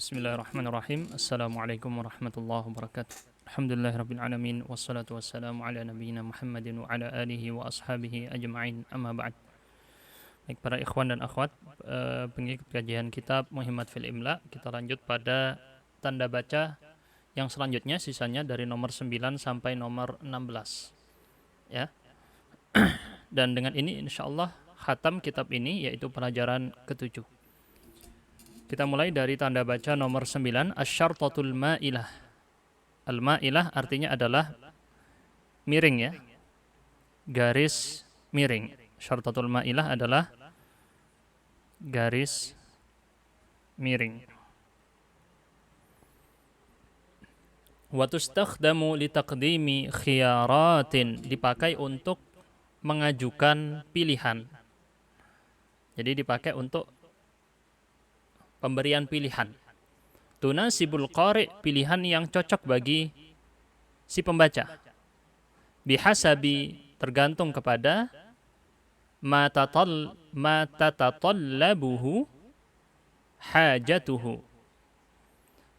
Bismillahirrahmanirrahim. Assalamualaikum warahmatullahi wabarakatuh. Alhamdulillahirabbil alamin wassalatu wassalamu ala nabiyyina Muhammadin wa ala alihi wa ashabihi ajma'in. Amma ba'd. Baik para ikhwan dan akhwat, pengikut kajian kitab Muhimmat fil Imla, kita lanjut pada tanda baca yang selanjutnya, sisanya dari nomor 9 sampai nomor 16. Ya. Dan dengan ini insyaallah khatam kitab ini, yaitu pelajaran ke-7. Kita mulai dari tanda baca nomor 9, Asy-Syartatul Ma'ilah. Al-Ma'ilah artinya adalah miring ya. Garis miring. Syartatul Ma'ilah adalah garis miring. Wa tustakhdamu li taqdimi khiyaratin, dipakai untuk mengajukan pilihan. Jadi dipakai untuk pemberian pilihan. Tunasibul qari', pilihan yang cocok bagi si pembaca. Bihasabi, tergantung kepada ma tatatallabuhu hajatuhu.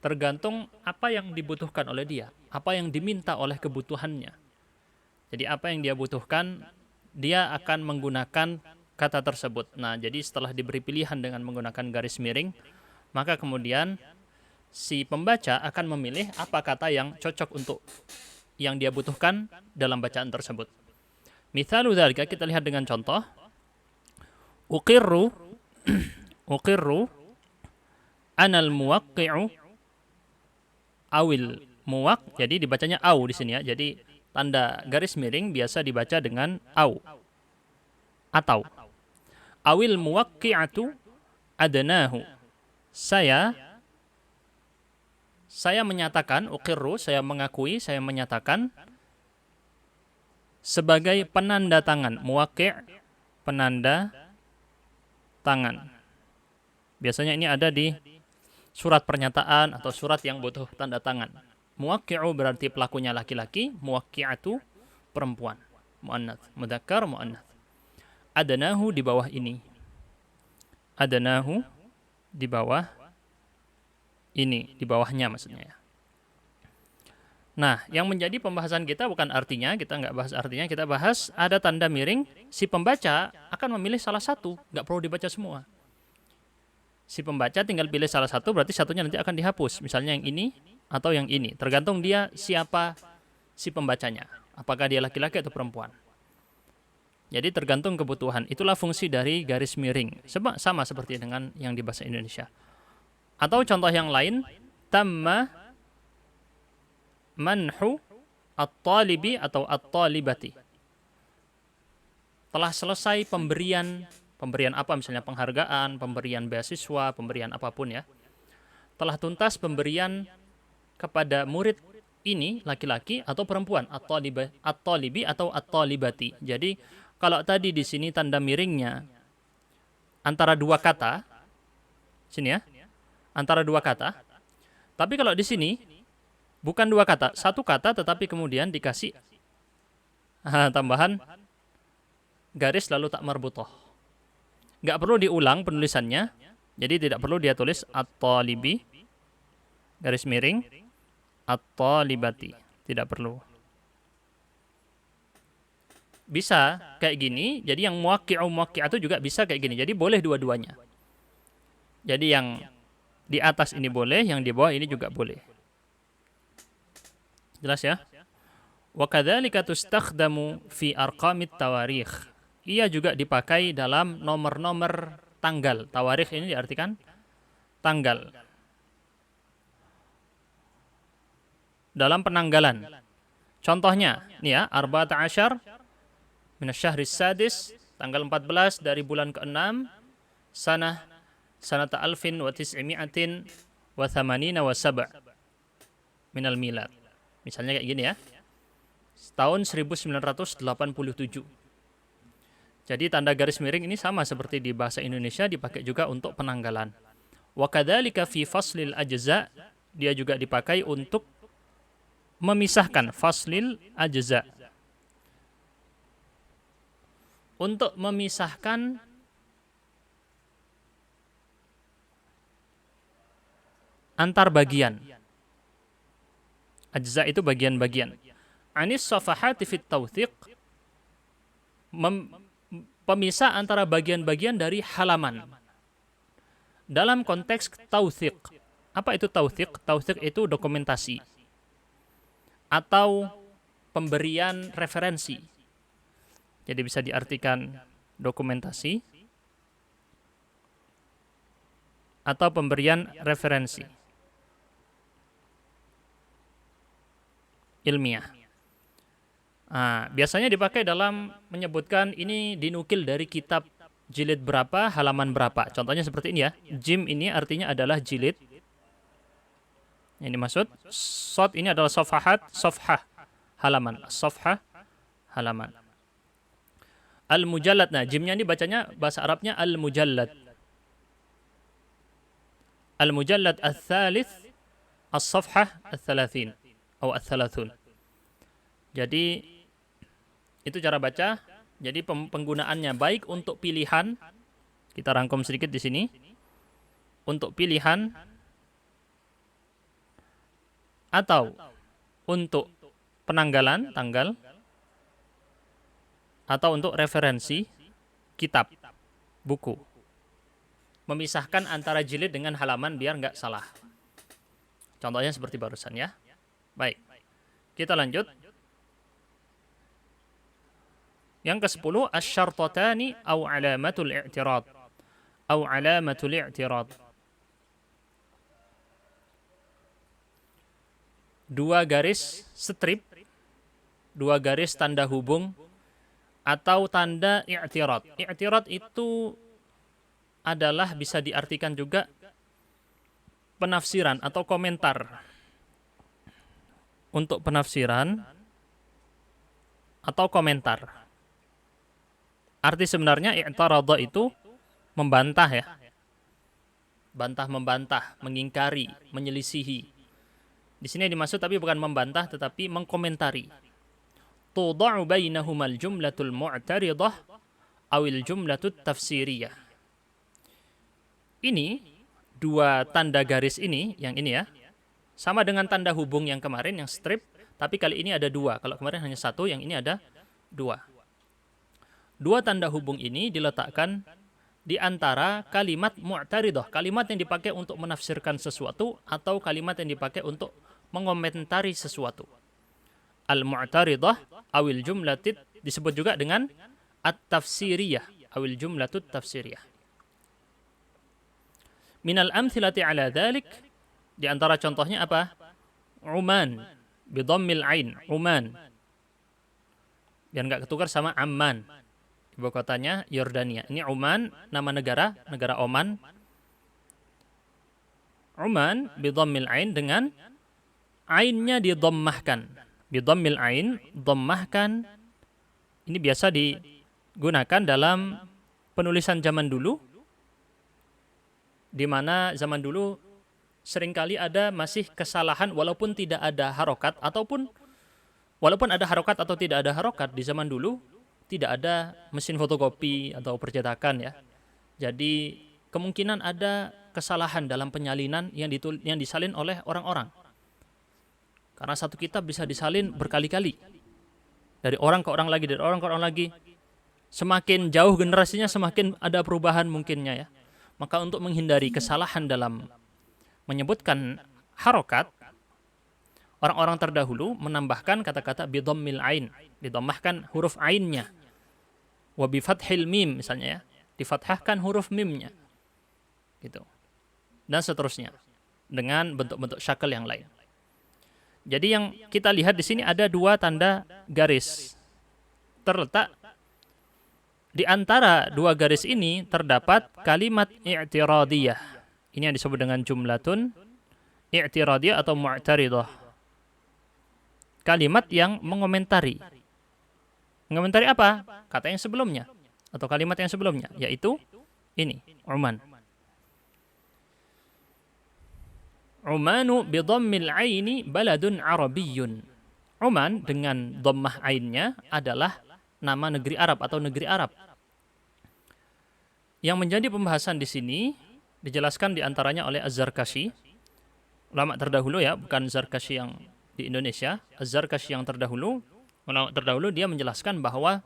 Tergantung apa yang dibutuhkan oleh dia, apa yang diminta oleh kebutuhannya. Jadi apa yang dia butuhkan, dia akan menggunakan kata tersebut. Nah, jadi setelah diberi pilihan dengan menggunakan garis miring, maka kemudian si pembaca akan memilih apa kata yang cocok untuk yang dia butuhkan dalam bacaan tersebut. Mithalu dzalika, kita lihat dengan contoh. Uqirru anal muwaqqi'u awil muwaq. Jadi dibacanya au di sini ya. Jadi tanda garis miring biasa dibaca dengan au atau awil muwaqqi'atu adnahu. Saya menyatakan, uqirru, saya mengakui, saya menyatakan sebagai penanda tangan. Muwaqi', penanda tangan. Biasanya ini ada di surat pernyataan atau surat yang butuh tanda tangan. Muwaqqi'u berarti pelakunya laki-laki, muwaqqi'atu perempuan. Muannats, mudzakkar, muannats. Adnahu di bawah ini. Adnahu di bawah ini, di bawahnya maksudnya ya. Nah, yang menjadi pembahasan kita bukan artinya, kita nggak bahas artinya, kita bahas ada tanda miring, si pembaca akan memilih salah satu, nggak perlu dibaca semua. Si pembaca tinggal pilih salah satu, berarti satunya nanti akan dihapus, misalnya yang ini atau yang ini, tergantung dia siapa si pembacanya, apakah dia laki-laki atau perempuan. Jadi tergantung kebutuhan. Itulah fungsi dari garis miring. Sebab sama seperti dengan yang di bahasa Indonesia. Atau contoh yang lain, tamma manhu at-talibi atau at-talibati. Telah selesai pemberian apa, misalnya penghargaan, pemberian beasiswa, pemberian apapun ya. Telah tuntas pemberian kepada murid ini, laki-laki atau perempuan, at-talibi atau at-talibati. Jadi kalau tadi di sini tanda miringnya antara dua kata, sini ya, antara dua kata. Tapi kalau di sini bukan dua kata, satu kata tetapi kemudian dikasih tambahan garis lalu tak marbutoh. Nggak perlu diulang penulisannya, jadi tidak perlu dia tulis at-talibi garis miring at-talibati, tidak perlu. Bisa kayak gini, jadi yang muwaqqi'atu juga bisa kayak gini. Jadi boleh dua-duanya. Jadi yang di atas ini boleh, yang di bawah ini juga boleh. Jelas ya? Wa kadzalika tustakhdamu fi arqamit tawarikh. Ia juga dipakai dalam nomor-nomor tanggal. Tawarikh ini diartikan tanggal. Dalam penanggalan. Contohnya, nih ya, 14 minasyahris sadis, tanggal 14 dari bulan ke-6, sanata alfin wa tis'imi'atin wa thamanina wa sab' minal milad. Misalnya kayak gini ya. Tahun 1987. Jadi tanda garis miring ini sama seperti di bahasa Indonesia, dipakai juga untuk penanggalan. Wa kadzalika fi faslil ajza, dia juga dipakai untuk memisahkan faslil ajza. Untuk memisahkan antar bagian. Ajza itu bagian-bagian. Anis safahati fit tawthiq, pemisah antara bagian-bagian dari halaman. Dalam konteks tawthiq. Apa itu tawthiq? Tawthiq itu dokumentasi atau pemberian referensi. Jadi bisa diartikan dokumentasi atau pemberian referensi ilmiah. Biasanya dipakai dalam menyebutkan ini dinukil dari kitab jilid berapa, halaman berapa. Contohnya seperti ini ya. Jim ini artinya adalah jilid. Ini maksud. Sod ini adalah safhat, safhah, halaman. Safhah, halaman. Al-mujallad. Nah, jimnya ini bacanya bahasa Arabnya al-mujallad. Al-mujallad al-thalith, as-safhah al-thalathin. Atau al-thalathun. Jadi, itu cara baca. Jadi penggunaannya baik untuk pilihan, kita rangkum sedikit di sini. Untuk pilihan atau untuk penanggalan, tanggal, atau untuk referensi kitab, buku. Memisahkan antara jilid dengan halaman biar nggak salah. Contohnya seperti barusan ya. Baik, kita lanjut. Yang ke-10, asy-syartatani au alamatul i'tirad. Au alamatul i'tirad. Dua garis strip, dua garis tanda hubung, atau tanda i'tirad. I'tirad itu adalah bisa diartikan juga penafsiran atau komentar. Untuk penafsiran atau komentar. Arti sebenarnya i'tarada itu membantah ya. Bantah-membantah, mengingkari, menyelisihi. Di sini dimaksud tapi bukan membantah tetapi mengkomentari. Tuda'u bainahumal jumlatul mu'taridah awil jumlatut tafsiriyah. Ini dua tanda garis ini, yang ini ya. Sama dengan tanda hubung yang kemarin yang strip, tapi kali ini ada dua. Kalau kemarin hanya satu, yang ini ada dua. Dua tanda hubung ini diletakkan di antara kalimat mu'taridah, kalimat yang dipakai untuk menafsirkan sesuatu atau kalimat yang dipakai untuk mengomentari sesuatu. Al-mu'taridah awil jumlatid disebut juga dengan at-tafsiriyah awil jumlatut tafsiriyah. Minal amthilati ala dhalik, di antara contohnya apa? Uman bidhammil ain, Uman. Biar enggak ketukar sama Amman. Ibu kotanya Yordania. Ini Oman, nama negara, negara Oman. Oman bidhammil ain, dengan ainnya didhammahkan. Bidhammil ain, dhammahkan. Ini biasa digunakan dalam penulisan zaman dulu, di mana zaman dulu seringkali ada masih kesalahan walaupun tidak ada harokat, ataupun walaupun ada harokat atau tidak ada harokat di zaman dulu, tidak ada mesin fotokopi atau percetakan ya. Jadi kemungkinan ada kesalahan dalam penyalinan yang disalin oleh orang-orang. Karena satu kitab bisa disalin berkali-kali. Dari orang ke orang lagi, dari orang ke orang lagi. Semakin jauh generasinya semakin ada perubahan mungkinnya ya. Maka untuk menghindari kesalahan dalam menyebutkan harokat, orang-orang terdahulu menambahkan kata-kata bidhammil ain, didhammahkan huruf ainnya. Wa bi fathil mim misalnya ya, difathahkan huruf mimnya. Gitu. Dan seterusnya dengan bentuk-bentuk syakal yang lain. Jadi yang kita lihat di sini ada dua tanda garis. Terletak di antara dua garis ini terdapat kalimat i'tiradiyah. Ini yang disebut dengan jumlatun i'tiradiyah atau mu'taridah. Kalimat yang mengomentari. Mengomentari apa? Kata yang sebelumnya atau kalimat yang sebelumnya, yaitu ini, Uman. Umanu bi dhammil aini baladun arabiyyun. Uman dengan dhammah ainnya adalah nama negeri Arab atau negeri Arab. Yang menjadi pembahasan di sini dijelaskan di antaranya oleh Az-Zarkashi. ulama terdahulu ya, bukan Zarkashi yang di Indonesia, Az-Zarkashi yang terdahulu, ulama terdahulu dia menjelaskan bahwa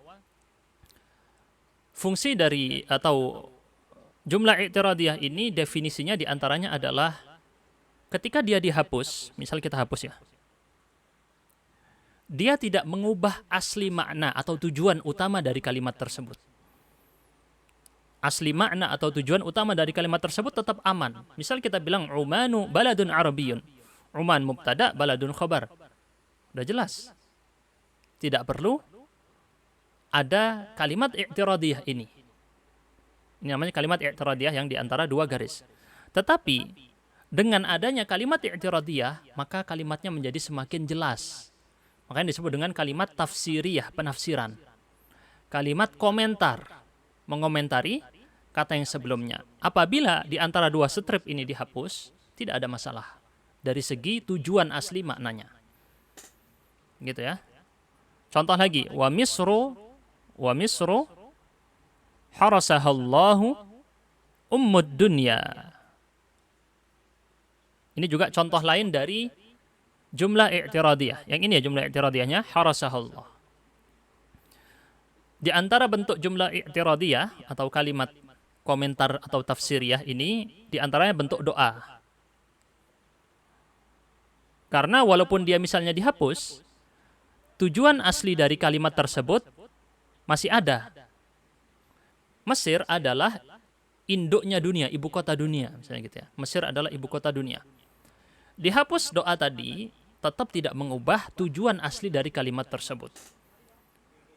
fungsi dari atau jumlah i'tiradiyah ini definisinya diantaranya adalah ketika dia dihapus, misal kita hapus ya, dia tidak mengubah asli makna atau tujuan utama dari kalimat tersebut. Asli makna atau tujuan utama dari kalimat tersebut tetap aman. Misal kita bilang Umanu baladun Arabiyyun. Uman mubtada, baladun khabar. Udah jelas. Tidak perlu ada kalimat i'tiradiyah ini. Ini namanya kalimat i'tiradiyah yang diantara dua garis. Tetapi dengan adanya kalimat i'tiradiyah, maka kalimatnya menjadi semakin jelas. Makanya disebut dengan kalimat tafsiriyah, penafsiran. Kalimat komentar, mengomentari kata yang sebelumnya. Apabila di antara dua strip ini dihapus, tidak ada masalah dari segi tujuan asli maknanya. Gitu ya. Contoh lagi, wa misru harasahallahu ummud dunya. Ini juga contoh lain dari jumlah i'tiradiyah. Yang ini ya jumlah i'tiradiyahnya, harasahallah. Di antara bentuk jumlah i'tiradiyah atau kalimat komentar atau tafsiriyah ini, di antaranya bentuk doa. Karena walaupun dia misalnya dihapus, tujuan asli dari kalimat tersebut masih ada. Mesir adalah induknya dunia, ibu kota dunia, misalnya gitu ya. Mesir adalah ibu kota dunia. Dihapus doa tadi, tetap tidak mengubah tujuan asli dari kalimat tersebut.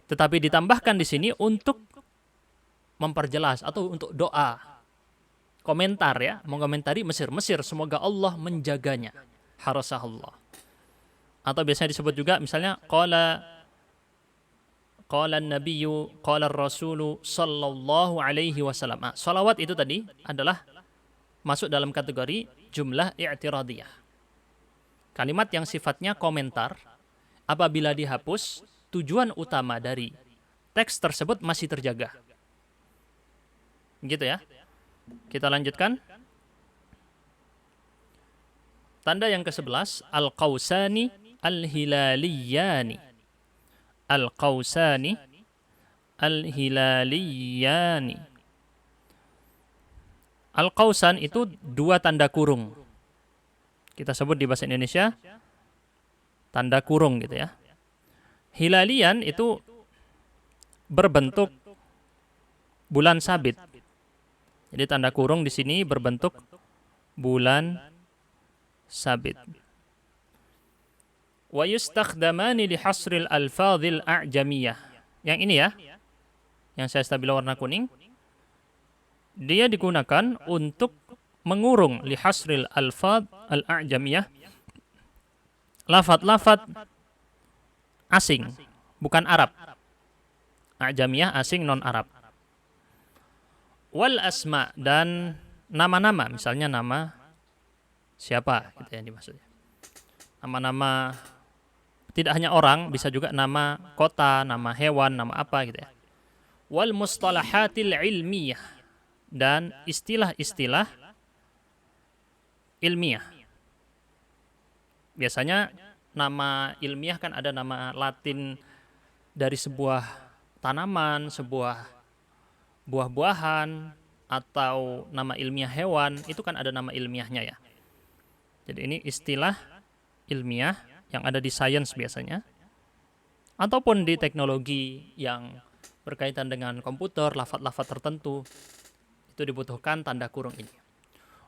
Tetapi ditambahkan di sini untuk memperjelas atau untuk doa. Komentar ya, mengomentari Mesir. Mesir, semoga Allah menjaganya. Harasahullah. Atau biasanya disebut juga misalnya qala an-nabiyyu qala ar-rasulu sallallahu alaihi wasallam. Salawat itu tadi adalah masuk dalam kategori jumlah i'tiradiyah. Kalimat yang sifatnya komentar, apabila dihapus, tujuan utama dari teks tersebut masih terjaga. Gitu ya. Kita lanjutkan. Tanda yang ke-11, Al-Qausani Al-Hilaliyani. Al-Qausani Al-Hilaliyani. Al-Qausan itu dua tanda kurung. Kita sebut di bahasa Indonesia tanda kurung gitu ya. Hilalian itu berbentuk bulan sabit. Jadi tanda kurung di sini berbentuk bulan sabit. Wa yustakhdamani li hasril alfadhil a'jamiyah. Yang ini ya, yang saya stabilo warna kuning, dia digunakan untuk mengurung li hasril alfadh al-a'jamiyah, lafaz-lafaz asing, bukan Arab. A'jamiyah asing non Arab. Wal asma, dan nama-nama, misalnya nama siapa gitu yang dimaksudnya. Nama-nama tidak hanya orang, bisa juga nama kota, nama hewan, nama apa gitu ya. Wal mustalahatil ilmiyah, dan istilah-istilah ilmiah. Biasanya nama ilmiah kan ada nama Latin dari sebuah tanaman, sebuah buah-buahan, atau nama ilmiah hewan, itu kan ada nama ilmiahnya ya. Jadi ini istilah ilmiah yang ada di sains biasanya, ataupun di teknologi yang berkaitan dengan komputer, lafaz-lafaz tertentu, itu dibutuhkan tanda kurung ini.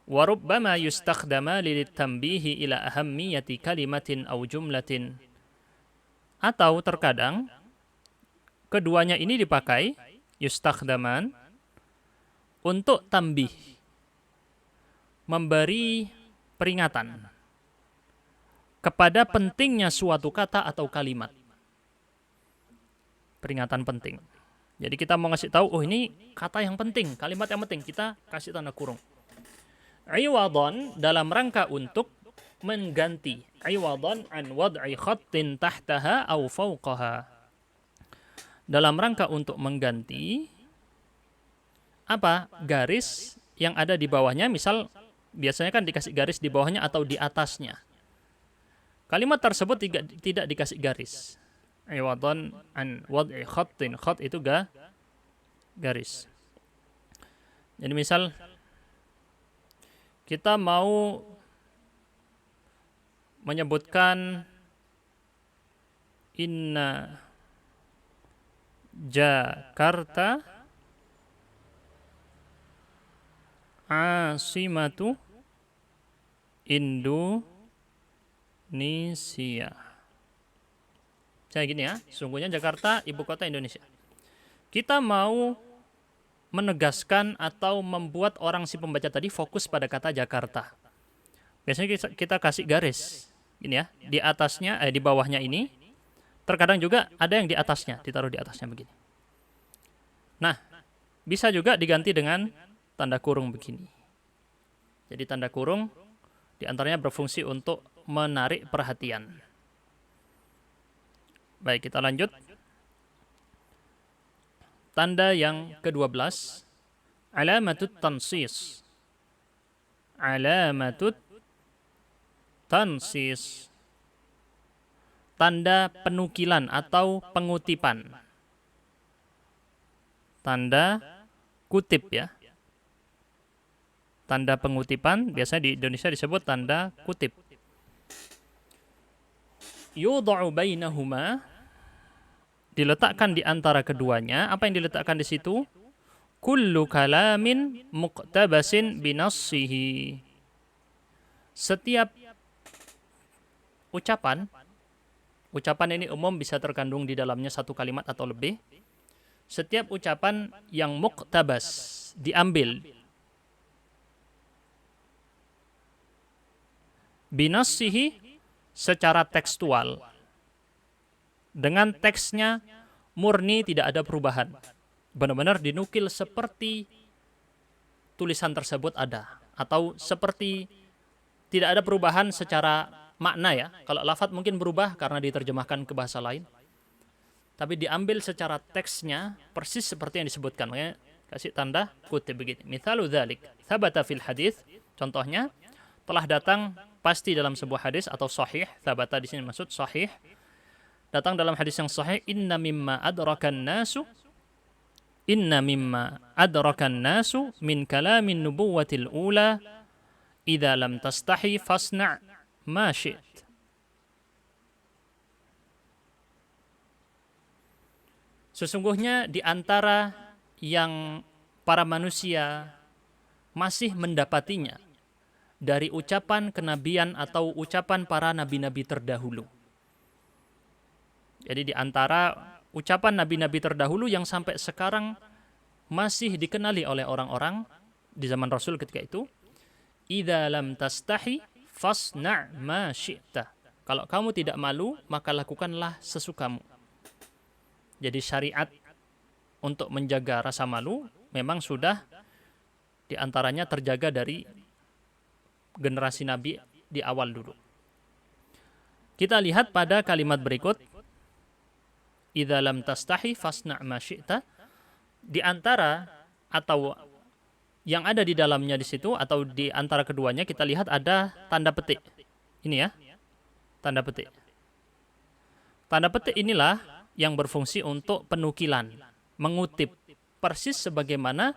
Wa rubbama yustakhdama litanbihi ila ahammiyati kalimatin aw jumlatin. Atau terkadang keduanya ini dipakai, yustakhdaman, untuk tambih, memberi peringatan kepada pentingnya suatu kata atau kalimat. Peringatan penting. Jadi kita mau ngasih tahu, oh ini kata yang penting, kalimat yang penting, kita kasih tanda kurung. Iwadhan, dalam rangka untuk mengganti. Iwadhan an wad'i khattin tahtaha aw fawqaha. Dalam rangka untuk mengganti apa? Garis yang ada di bawahnya, misal biasanya kan dikasih garis di bawahnya atau di atasnya. Kalimat tersebut tidak dikasih garis. Iwadan an wad'i khattin. Khat itu garis. Jadi misal kita mau menyebutkan inna Jakarta asimatu Indonesia. Saya gini ya, sungguhnya Jakarta ibu kota Indonesia. Kita mau menegaskan atau membuat orang si pembaca tadi fokus pada kata Jakarta. Biasanya kita kasih garis, gini ya, di atasnya, di bawahnya ini. Terkadang juga ada yang di atasnya, ditaruh di atasnya begini. Nah, bisa juga diganti dengan tanda kurung begini. Jadi tanda kurung diantaranya berfungsi untuk menarik perhatian. Baik, kita lanjut. Tanda yang ke-12, alamatut tansis. Alamatut tansis. Tanda penukilan atau pengutipan. Tanda kutip ya. Tanda pengutipan biasanya di Indonesia disebut tanda kutip. Yudha'u bainahuma, diletakkan di antara keduanya. Apa yang diletakkan di situ? Kullu kalamin muqtabasin binassihi. Setiap ucapan ini umum bisa terkandung di dalamnya satu kalimat atau lebih. Setiap ucapan yang muqtabas, diambil, binassihi, secara tekstual, dengan teksnya murni tidak ada perubahan, benar-benar dinukil seperti tulisan tersebut ada, atau seperti tidak ada perubahan secara makna ya. Kalau lafadz mungkin berubah karena diterjemahkan ke bahasa lain, tapi diambil secara teksnya persis seperti yang disebutkan. Makanya kasih tanda kutip begini. Mithalu dzalik thabata fil hadits, contohnya telah datang pasti dalam sebuah hadis atau sahih. Thabata di sini maksud sahih. Datang dalam hadis yang sahih, inna mimma adrakan nasu min kalamin nubuwatil ula idza lam tastahi fasna' ma syi't. Sesungguhnya di antara yang para manusia masih mendapatinya dari ucapan kenabian atau ucapan para nabi-nabi terdahulu. Jadi di antara ucapan nabi-nabi terdahulu yang sampai sekarang masih dikenali oleh orang-orang di zaman Rasul ketika itu, idza lam tastahi fasna' ma syi'ta. Kalau kamu tidak malu, maka lakukanlah sesukamu. Jadi syariat untuk menjaga rasa malu memang sudah di antaranya terjaga dari generasi Nabi di awal dulu. Kita lihat pada kalimat berikut, idza lam tastahi fasna' ma syi'ta. Di antara atau yang ada di dalamnya di situ atau di antara keduanya kita lihat ada tanda petik. Ini ya, tanda petik. Tanda petik inilah yang berfungsi untuk penukilan, mengutip persis sebagaimana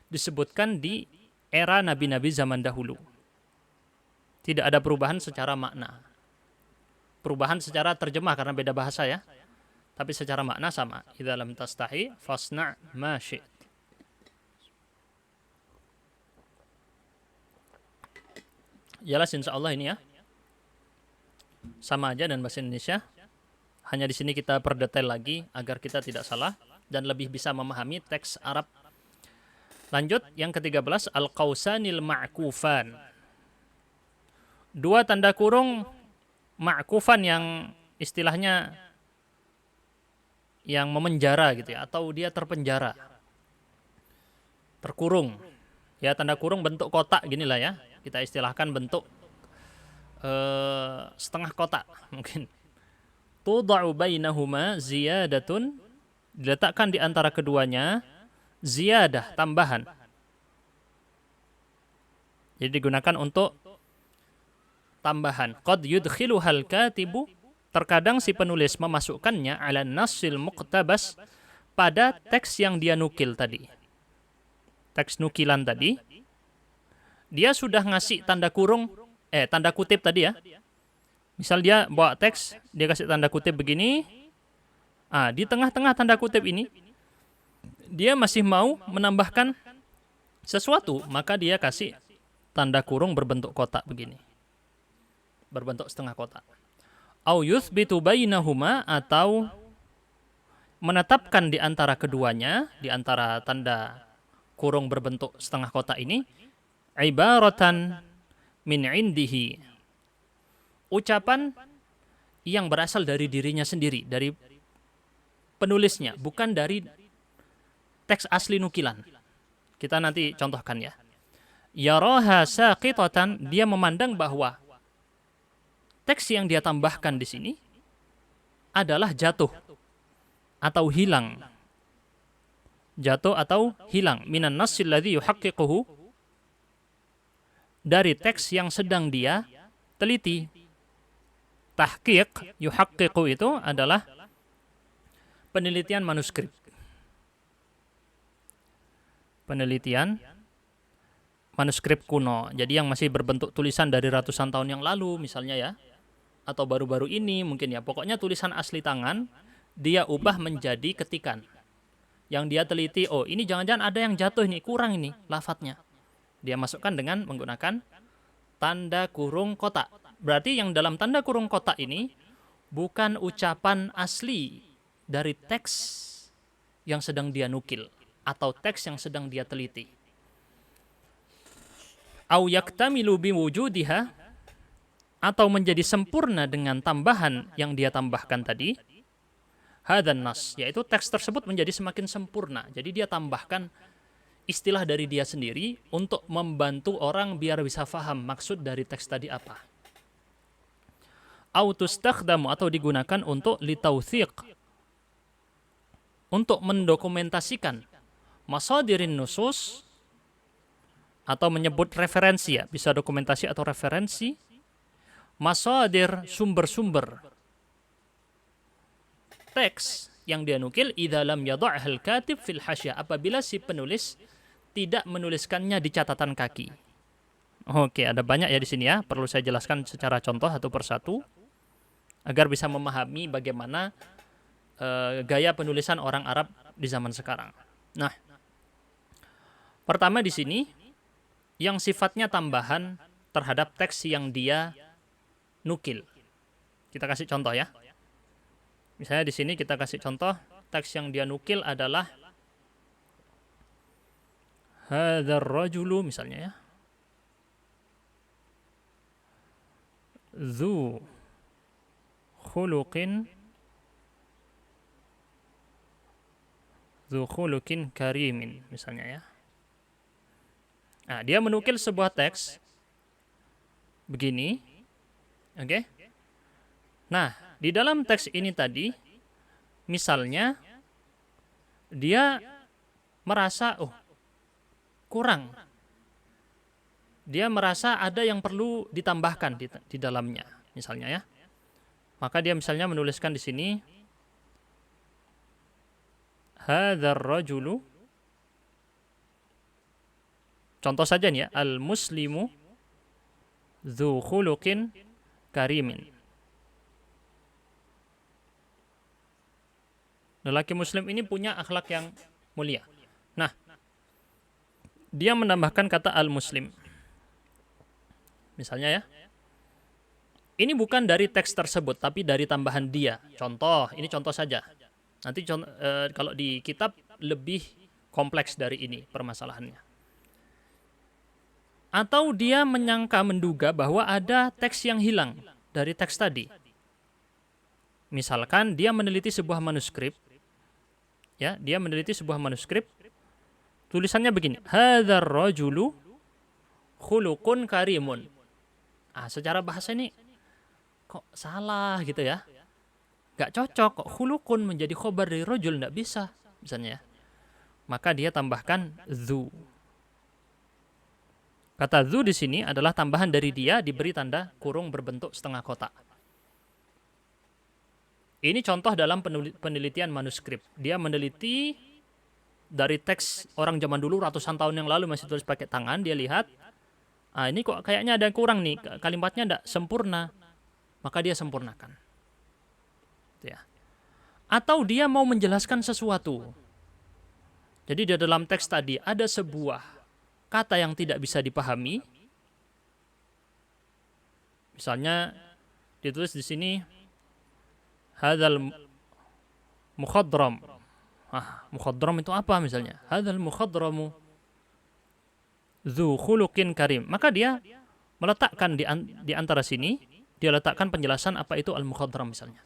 disebutkan di era nabi-nabi zaman dahulu. Tidak ada perubahan secara makna. Perubahan secara terjemah karena beda bahasa ya. Tapi secara makna sama. Idza lam tastahi fasna' ma syi't. Jelas insyaallah ini ya. Sama aja dan bahasa Indonesia. Hanya di sini kita perdetail lagi agar kita tidak salah dan lebih bisa memahami teks Arab. Lanjut yang ke-13, al-qausanil ma'kufan. Dua tanda kurung ma'kufan yang istilahnya yang memenjara gitu ya, atau dia terpenjara, terkurung. Ya, tanda kurung bentuk kotak ginilah ya. Kita istilahkan bentuk setengah kotak mungkin. Tuda'u bainahuma ziyadatun, diletakkan di antara keduanya ziyadah, tambahan. Jadi digunakan untuk tambahan. Qad yudkhiluhal katibu, terkadang si penulis memasukkannya ala nassil muqtabas, pada teks yang dia nukil tadi. Teks nukilan tadi, dia sudah ngasih tanda kutip tadi ya. Misal dia bawa teks, dia kasih tanda kutip begini. Di tengah-tengah tanda kutip ini, dia masih mau menambahkan sesuatu, maka dia kasih tanda kurung berbentuk kotak begini. Berbentuk setengah kotak. Au yuthbitu bainahuma, atau menetapkan di antara keduanya, di antara tanda kurung berbentuk setengah kotak ini, ibaratan min indihi, ucapan yang berasal dari dirinya sendiri, dari penulisnya, bukan dari teks asli nukilan. Kita nanti contohkan ya. Yaraha saqitatan, dia memandang bahwa teks yang dia tambahkan di sini adalah jatuh atau hilang. Jatuh atau hilang minan nassil ladzi yuhaqqiquhu, dari teks yang sedang dia teliti. Tahqiq, yuhaqqiqu itu adalah penelitian manuskrip. Penelitian manuskrip kuno. Jadi yang masih berbentuk tulisan dari ratusan tahun yang lalu misalnya ya. Atau baru-baru ini mungkin ya. Pokoknya tulisan asli tangan dia ubah menjadi ketikan. Yang dia teliti, oh ini jangan-jangan ada yang jatuh ini, kurang ini lafadznya. Dia masukkan dengan menggunakan tanda kurung kotak. Berarti yang dalam tanda kurung kotak ini bukan ucapan asli dari teks yang sedang dia nukil atau teks yang sedang dia teliti. Au yaktamilu biwujudiha, atau menjadi sempurna dengan tambahan yang dia tambahkan tadi. Hadan nas, yaitu teks tersebut menjadi semakin sempurna. Jadi dia tambahkan istilah dari dia sendiri untuk membantu orang biar bisa faham maksud dari teks tadi apa. Au tustakhdamu, atau digunakan untuk litawthiq, untuk mendokumentasikan masadirin nusus, atau menyebut referensi ya, bisa dokumentasi atau referensi, masadir, sumber-sumber teks yang dia nukil, idza lam yadha'hal katib fil hasyah, apabila si penulis tidak menuliskannya di catatan kaki. Oke, ada banyak ya di sini ya, perlu saya jelaskan secara contoh satu persatu agar bisa memahami bagaimana gaya penulisan orang Arab di zaman sekarang. Nah, pertama di sini yang sifatnya tambahan terhadap teks yang dia nukil. Kita kasih contoh ya. Misalnya di sini kita kasih contoh, teks yang dia nukil adalah hadzal rajulu misalnya ya. Dzu khuluqin karimin misalnya ya. Nah, dia menukil sebuah teks begini. Oke. Nah, di dalam teks ini tadi, misalnya, dia merasa, kurang. Dia merasa ada yang perlu ditambahkan di dalamnya, misalnya ya. Maka dia misalnya menuliskan di sini, hadzal rajulu, contoh saja nih ya, al-muslimu dzu khuluqin karimin. Lelaki muslim ini punya akhlak yang mulia. Nah, dia menambahkan kata al-muslim. Misalnya ya. Ini bukan dari teks tersebut, tapi dari tambahan dia. Contoh, ini contoh saja. Nanti kalau di kitab lebih kompleks dari ini permasalahannya. Atau dia menduga bahwa ada teks yang hilang dari teks tadi. Misalkan dia meneliti sebuah manuskrip, ya, dia meneliti sebuah manuskrip, tulisannya begini, hadzal rajulu khuluqun karimun. Secara bahasa ini kok salah gitu ya, gak cocok, kok khuluqun menjadi khobar dari rajul, gak bisa misalnya ya. Maka dia tambahkan dzu. Kata dzu di sini adalah tambahan dari dia diberi tanda kurung berbentuk setengah kotak. Ini contoh dalam penelitian manuskrip. Dia meneliti dari teks orang zaman dulu ratusan tahun yang lalu masih tulis pakai tangan, dia lihat, ini kok kayaknya ada yang kurang nih, kalimatnya tidak sempurna. Maka dia sempurnakan. Ya. Atau dia mau menjelaskan sesuatu. Jadi di dalam teks tadi ada sebuah kata yang tidak bisa dipahami. Misalnya ditulis di sini hadzal mukhadram. Mukhadram itu apa misalnya? Hadzal mukhadramu dzu khuluqin karim. Maka dia meletakkan di antara sini, dia letakkan penjelasan apa itu al-mukhadram misalnya.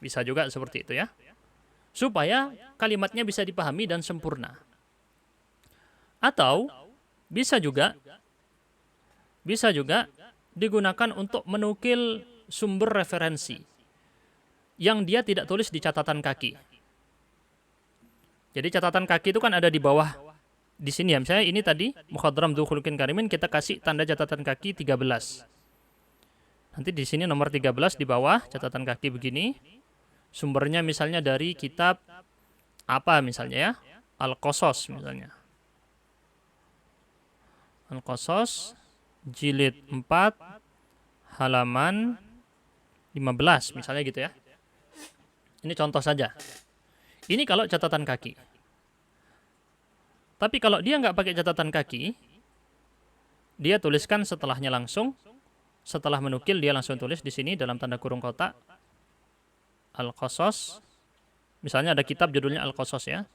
Bisa juga seperti itu ya. Supaya kalimatnya bisa dipahami dan sempurna. Atau bisa juga digunakan untuk menukil sumber referensi yang dia tidak tulis di catatan kaki. Jadi catatan kaki itu kan ada di bawah di sini ya. Misalnya ini tadi mukhadram dzu khuluqin karimin, kita kasih tanda catatan kaki 13. Nanti di sini nomor 13 di bawah catatan kaki begini. Sumbernya misalnya dari kitab apa misalnya ya? Al-Qasas misalnya. Al-Qasas jilid 4 halaman 15 misalnya gitu ya. Ini contoh saja. Ini kalau catatan kaki. Tapi kalau dia nggak pakai catatan kaki, dia tuliskan setelahnya langsung. Setelah menukil dia langsung tulis di sini dalam tanda kurung kotak Al-Qasas. Misalnya ada kitab judulnya Al-Qasas ya.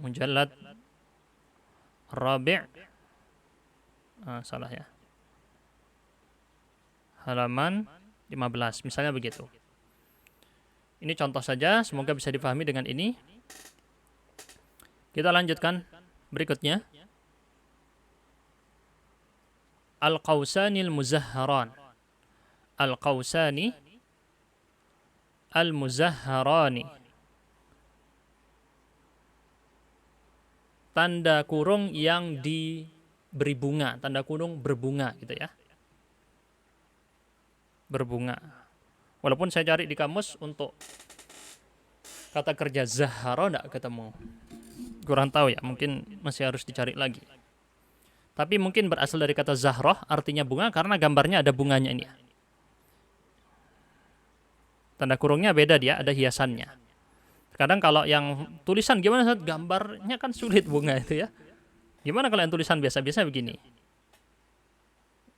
Mujallad Rabi'. Salah ya. Halaman 15. Misalnya begitu. Ini contoh saja. Semoga bisa dipahami dengan ini. Kita lanjutkan berikutnya. Al-Qawsani al-Muzahharan. Al-Qawsani al-Muzahharani. Tanda kurung yang diberi bunga, tanda kurung berbunga gitu ya. Berbunga. Walaupun saya cari di kamus untuk kata kerja zahara enggak ketemu. Kurang tahu ya, mungkin masih harus dicari lagi. Tapi mungkin berasal dari kata zahroh, artinya bunga karena gambarnya ada bunganya ini. Tanda kurungnya beda dia, ada hiasannya. Kadang kalau yang tulisan gimana, gambarnya kan sulit bunga itu ya. Gimana kalau yang tulisan biasa-biasa begini?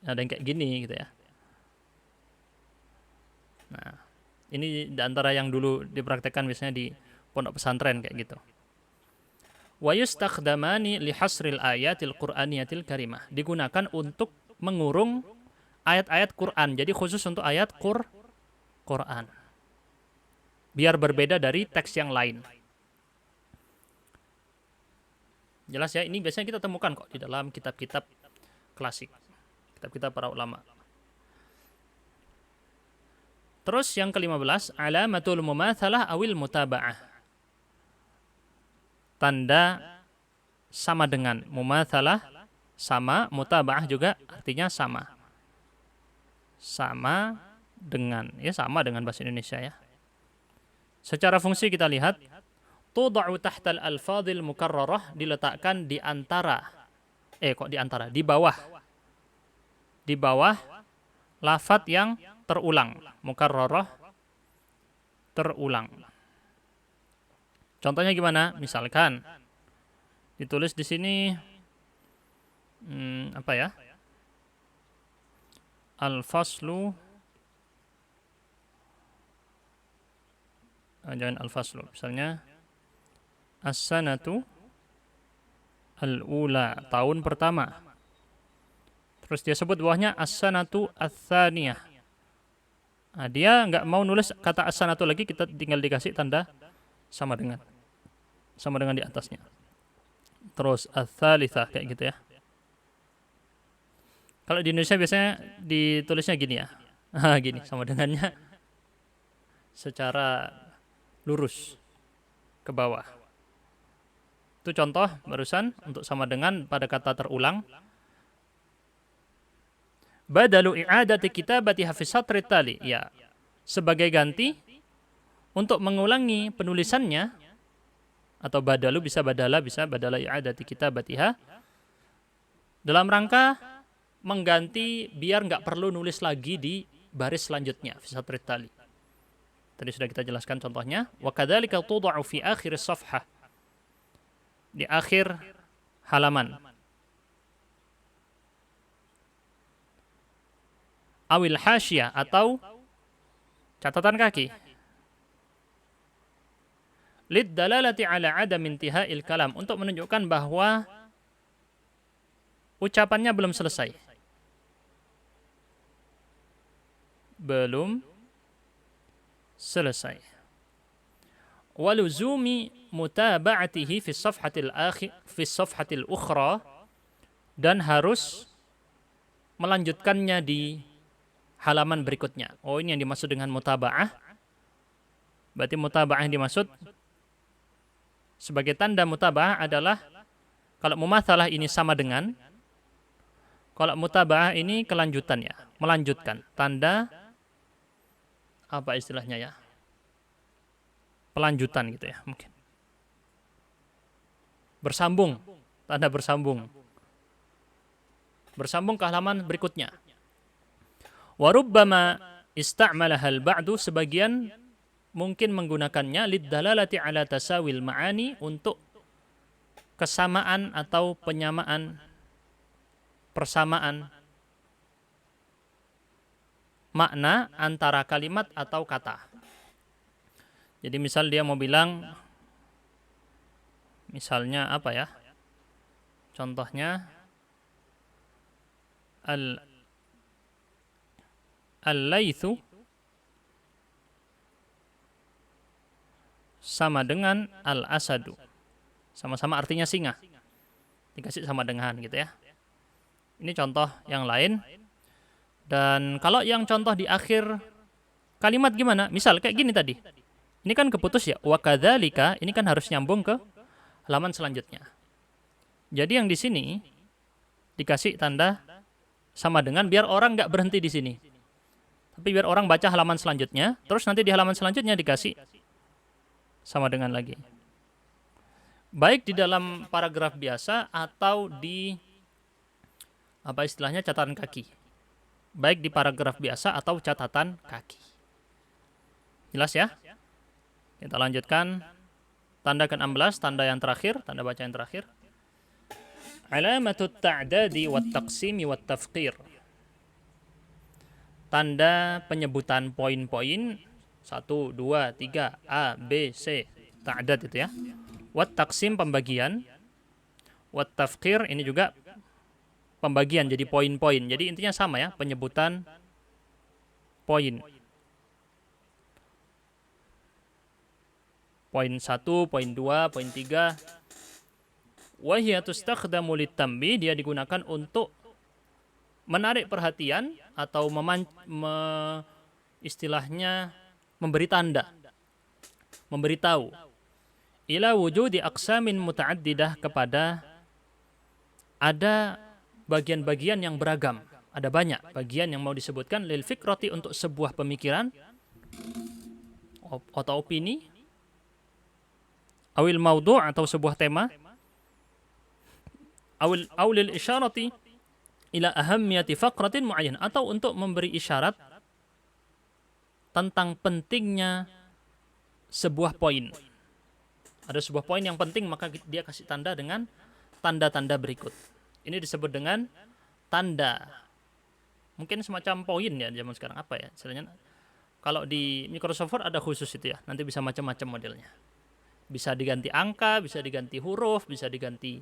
Ada yang kayak gini gitu ya. Nah, ini di antara yang dulu dipraktekkan biasanya di pondok pesantren kayak gitu. Wa yustakhdamani li hasril ayatil qur'aniyatil karimah. Digunakan untuk mengurung ayat-ayat Quran. Jadi khusus untuk ayat Quran. Biar berbeda dari teks yang lain. Jelas ya, ini biasanya kita temukan kok di dalam kitab-kitab klasik. Kitab-kitab para ulama. Terus yang ke-15, alamatul mumatsalah awil mutaba'ah. Tanda sama dengan, mumatsalah sama, mutaba'ah juga artinya sama. Sama dengan, ya sama dengan bahasa Indonesia ya. Secara fungsi kita lihat, tuda'u tahtal alfadhil mukarrarah, diletakkan di antara, di bawah. Di bawah lafadz yang terulang, mukarrarah, terulang. Contohnya gimana? Misalkan ditulis di sini apa ya? Al-faslu, jangan al-faslu. Misalnya as-sanatu al-ula, tahun pertama. Terus dia sebut bawahnya as-sanatu ats-tsaniyah. Nah, dia nggak mau nulis kata as-sanatu lagi, kita tinggal dikasih tanda sama dengan di atasnya. Terus ats-tsalitsah kayak gitu ya. Kalau di Indonesia biasanya ditulisnya gini ya. Gini sama dengannya secara lurus ke bawah. Itu contoh barusan untuk sama dengan pada kata terulang. Badalu i'adati kitabati fi satri tali. Ya, sebagai ganti untuk mengulangi penulisannya, atau badalu bisa badala i'adati kitabatiha, dalam rangka mengganti biar nggak perlu nulis lagi di baris selanjutnya fi satri tali. Tadi sudah kita jelaskan contohnya. Wa kadzalika tud'u fi akhir safhah. Di akhir halaman. Awil hasyah atau catatan kaki. Lid dalalati ala adam intiha'il kalam, untuk menunjukkan bahwa ucapannya belum selesai. Belum selesai. Waluzumi mutaba'atihi fi safhatil ukhra, dan harus melanjutkannya di halaman berikutnya. Oh, ini yang dimaksud dengan mutaba'ah. Berarti mutaba'ah yang dimaksud sebagai tanda mutaba'ah adalah kalau mumatsalah ini sama dengan, kalau mutaba'ah ini kelanjutan ya, melanjutkan. Tanda apa istilahnya ya? Pelanjutan gitu ya, mungkin. Bersambung, tanda bersambung. Bersambung ke halaman berikutnya. Wa rubbama ista'malaha al-ba'du, sebagian mungkin menggunakannya lid-dalalati ala tasawil ma'ani, untuk kesamaan atau penyamaan, persamaan makna antara kalimat atau kata. Jadi misal dia mau bilang, misalnya apa ya? Contohnya al-laithu sama dengan al-asadu. Sama-sama artinya singa. Dikasih sama dengan gitu ya. Ini contoh yang lain. Dan kalau yang contoh di akhir kalimat gimana? Misal kayak gini tadi. Ini kan keputus ya. Wa kadzalika, ini kan harus nyambung ke halaman selanjutnya. Jadi yang di sini dikasih tanda sama dengan biar orang nggak berhenti di sini. Tapi biar orang baca halaman selanjutnya, terus nanti di halaman selanjutnya dikasih sama dengan lagi. Baik di dalam paragraf biasa atau di apa istilahnya catatan kaki. Baik di paragraf biasa atau catatan kaki. Jelas ya? Kita lanjutkan. Tanda ke-16, tanda yang terakhir, tanda baca yang terakhir. Alamatut ta'dadi wat taqsimi wat tafqir. Tanda penyebutan poin-poin 1, 2, 3, A, B, C, ta'dad itu ya. Wat taqsim, pembagian. Wat tafqir, ini juga pembagian jadi poin-poin. Jadi intinya sama ya, penyebutan poin. Poin 1, poin 2, poin 3. Wa hiya tustakhdamu litambi, dia digunakan untuk menarik perhatian atau istilahnya memberi tanda, memberitahu ila wujudi aqsamin muta'addidah, kepada ada bagian-bagian yang beragam, ada banyak bagian yang mau disebutkan, lil fikrati, untuk sebuah pemikiran atau opini, awil maudhu', atau sebuah tema, awil isyarati ila ahammiyati faqratin mu'ayyan, atau untuk memberi isyarat tentang pentingnya sebuah poin. Ada sebuah poin yang penting, maka dia kasih tanda dengan tanda-tanda berikut. Ini disebut dengan tanda. Mungkin semacam poin ya zaman sekarang, apa ya istilahnya? Kalau di Microsoft Word ada khusus itu ya, nanti bisa macam-macam modelnya. Bisa diganti angka, bisa diganti huruf, bisa diganti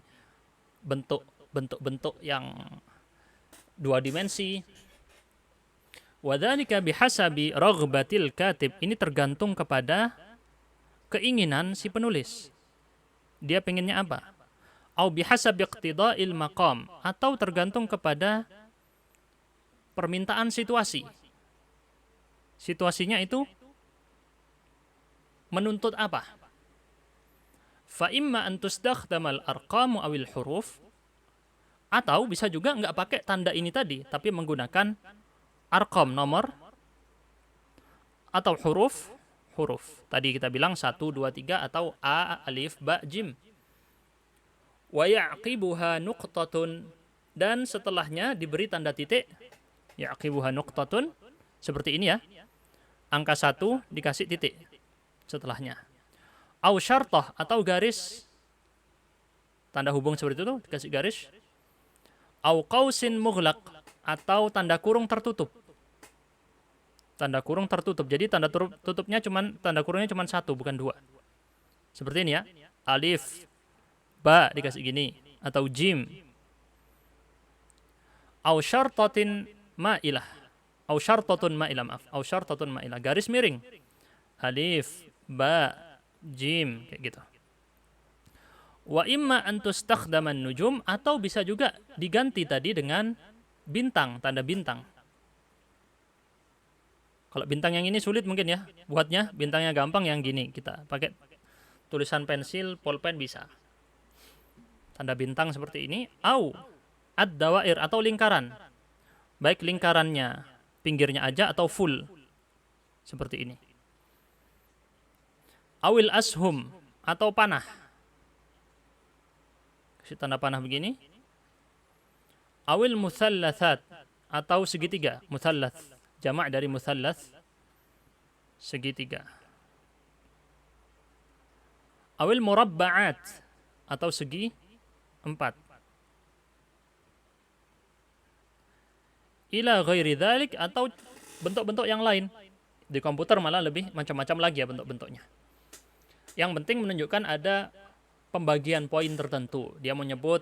bentuk-bentuk yang dua dimensi. Wadzalika bihasabi raghbatil katib, ini tergantung kepada keinginan si penulis. Dia pengennya apa? Au bihasabi iqtida'il maqam, atau tergantung kepada permintaan situasi. Situasinya itu menuntut apa? Fa imma an tustakhdamal arqamu awil huruf, atau bisa juga nggak pakai tanda ini tadi, tapi menggunakan arqam, nomor, atau huruf. Tadi kita bilang 1, 2, 3, atau A, alif, ba, jim. Wa ya'qibuha nuqtatun, dan setelahnya diberi tanda titik. Ya'qibuha nuqtatun, seperti ini ya. Angka 1 dikasih titik setelahnya. Au syartah, atau garis, tanda hubung seperti itu, dikasih garis. Au qausin mughlaq, atau tanda kurung tertutup. Tanda kurung tertutup. Jadi tanda kurungnya cuma 1, bukan 2. Seperti ini ya. Alif, ba dikasih gini, atau jim. Au syartatin ma'ilah. Au syartatun ma'ilah, maaf. Au syartatun ma'ilah, garis miring. Alif, ba, jim, kayak gitu. Wa imma an tustakhdaman nujum, atau bisa juga diganti tadi dengan bintang, tanda bintang. Kalau bintang yang ini sulit mungkin ya buatnya, bintangnya gampang yang gini, kita pakai tulisan pensil, pulpen bisa. Tanda bintang seperti ini. Au ad-dawair, atau lingkaran. Baik lingkarannya pinggirnya aja atau full. Seperti ini. Awil ashum, atau panah. Kasih tanda panah begini. Awil muthallathat, atau segitiga. Muthallath, jamak dari muthallath, segitiga. Awil murabba'at, atau segi 4. Ila ghairi dzalik, atau bentuk-bentuk yang lain. Di komputer malah lebih macam-macam lagi ya bentuk-bentuknya. Yang penting menunjukkan ada pembagian poin tertentu. Dia menyebut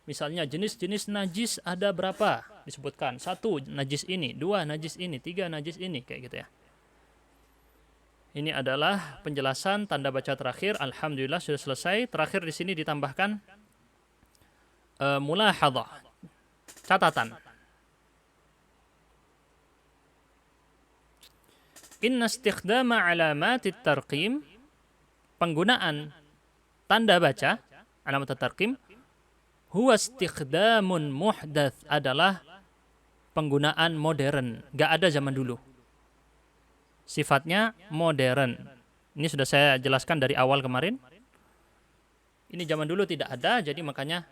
misalnya jenis-jenis najis ada berapa, disebutkan. 1 najis ini, 2 najis ini, 3 najis ini, kayak gitu ya. Ini adalah penjelasan tanda baca terakhir. Alhamdulillah sudah selesai. Terakhir di sini ditambahkan mulahadhah, catatan. Inna istikhdama alamatit tarqim, penggunaan tanda baca, alamat tarqim, huwa istikhdamun muhdats, adalah penggunaan modern, gak ada zaman dulu. Sifatnya modern. Ini sudah saya jelaskan dari awal kemarin. Ini zaman dulu tidak ada, jadi makanya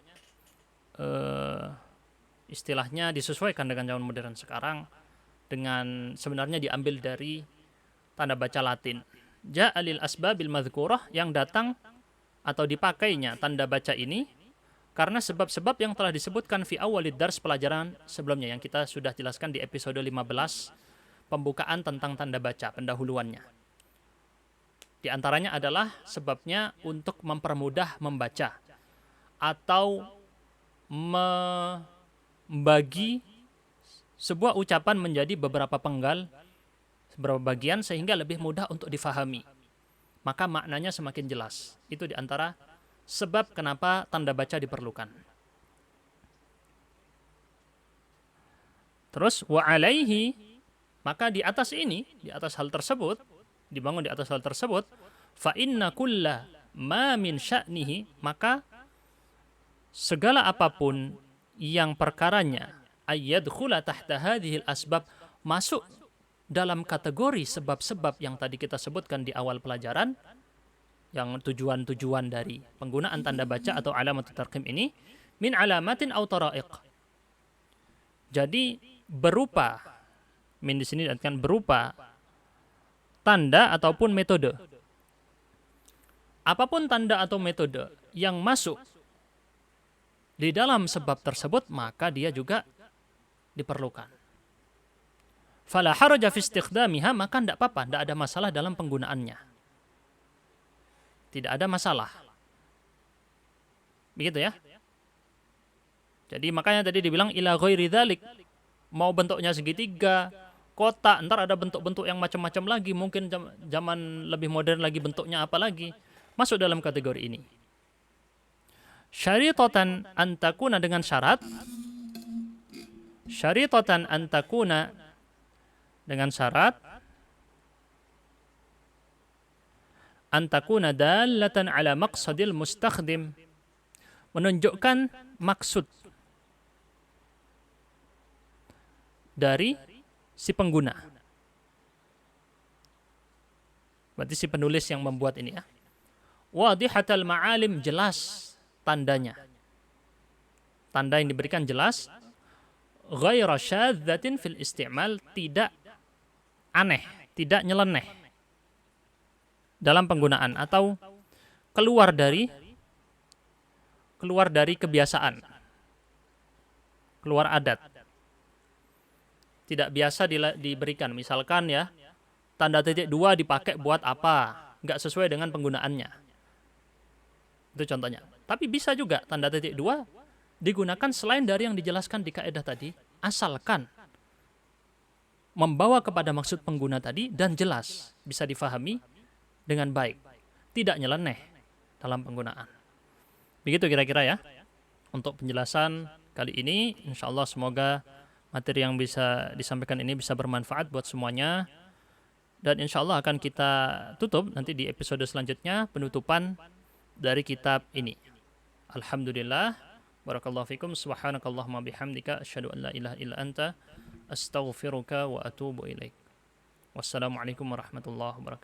istilahnya disesuaikan dengan zaman modern sekarang, dengan sebenarnya diambil dari tanda baca Latin. Ja'alil asbabil madhkurah, yang datang atau dipakainya tanda baca ini karena sebab-sebab yang telah disebutkan fi awalid dars, pelajaran sebelumnya yang kita sudah jelaskan di episode 15, pembukaan tentang tanda baca, pendahuluannya. Di antaranya adalah sebabnya untuk mempermudah membaca atau membagi sebuah ucapan menjadi beberapa penggal, beberapa bagian, sehingga lebih mudah untuk difahami. Maka maknanya semakin jelas. Itu di antara sebab kenapa tanda baca diperlukan. Terus wa alaihi, maka di atas ini, di atas hal tersebut, dibangun di atas hal tersebut, fa inna kulla ma min sya'nihi, maka segala apapun yang perkaranya ayyadkhula tahta hadhil asbab, masuk dalam kategori sebab-sebab yang tadi kita sebutkan di awal pelajaran, yang tujuan-tujuan dari penggunaan tanda baca atau alamat tarqim ini, min alamatin aw tara'iq. Jadi berupa, min di sini artikan berupa tanda ataupun metode. Apapun tanda atau metode yang masuk di dalam sebab tersebut, maka dia juga diperlukan. Fala haraja fi istikhdamiha, maka tidak apa-apa, tidak ada masalah dalam penggunaannya. Tidak ada masalah. Begitu ya. Jadi makanya tadi dibilang ila ghairi dzalik, mau bentuknya segitiga, kotak, ntar ada bentuk-bentuk yang macam-macam lagi, mungkin zaman lebih modern lagi bentuknya apa lagi, masuk dalam kategori ini. Syaritatan antakuna, dengan syarat, syaritatan antakuna, dengan syarat an takuna dallatan ala maqsadil mustakhdim, menunjukkan maksud dari si pengguna. Berarti si penulis yang membuat ini ya. Wadihatal ma'alim, jelas tandanya. Tanda yang diberikan jelas. Ghaira syadzatin fil isti'mal, tidak aneh, tidak nyeleneh dalam penggunaan atau keluar dari kebiasaan, keluar adat. Tidak biasa diberikan. Misalkan ya, tanda titik dua dipakai buat apa? Nggak sesuai dengan penggunaannya. Itu contohnya. Tapi bisa juga tanda titik dua digunakan selain dari yang dijelaskan di kaidah tadi, asalkan membawa kepada maksud pengguna tadi dan jelas, bisa difahami dengan baik, tidak nyeleneh dalam penggunaan. Begitu kira-kira ya untuk penjelasan kali ini. Insyaallah semoga materi yang bisa disampaikan ini bisa bermanfaat buat semuanya. Dan insyaallah akan kita tutup nanti di episode selanjutnya, penutupan dari kitab ini. Alhamdulillah, barakallahu fikum, subhanakallahumma bihamdika, asyhadu an la ilaha illa anta, astaghfiruka wa atubu ilaik. Wassalamualaikum warahmatullahi wabarakatuh.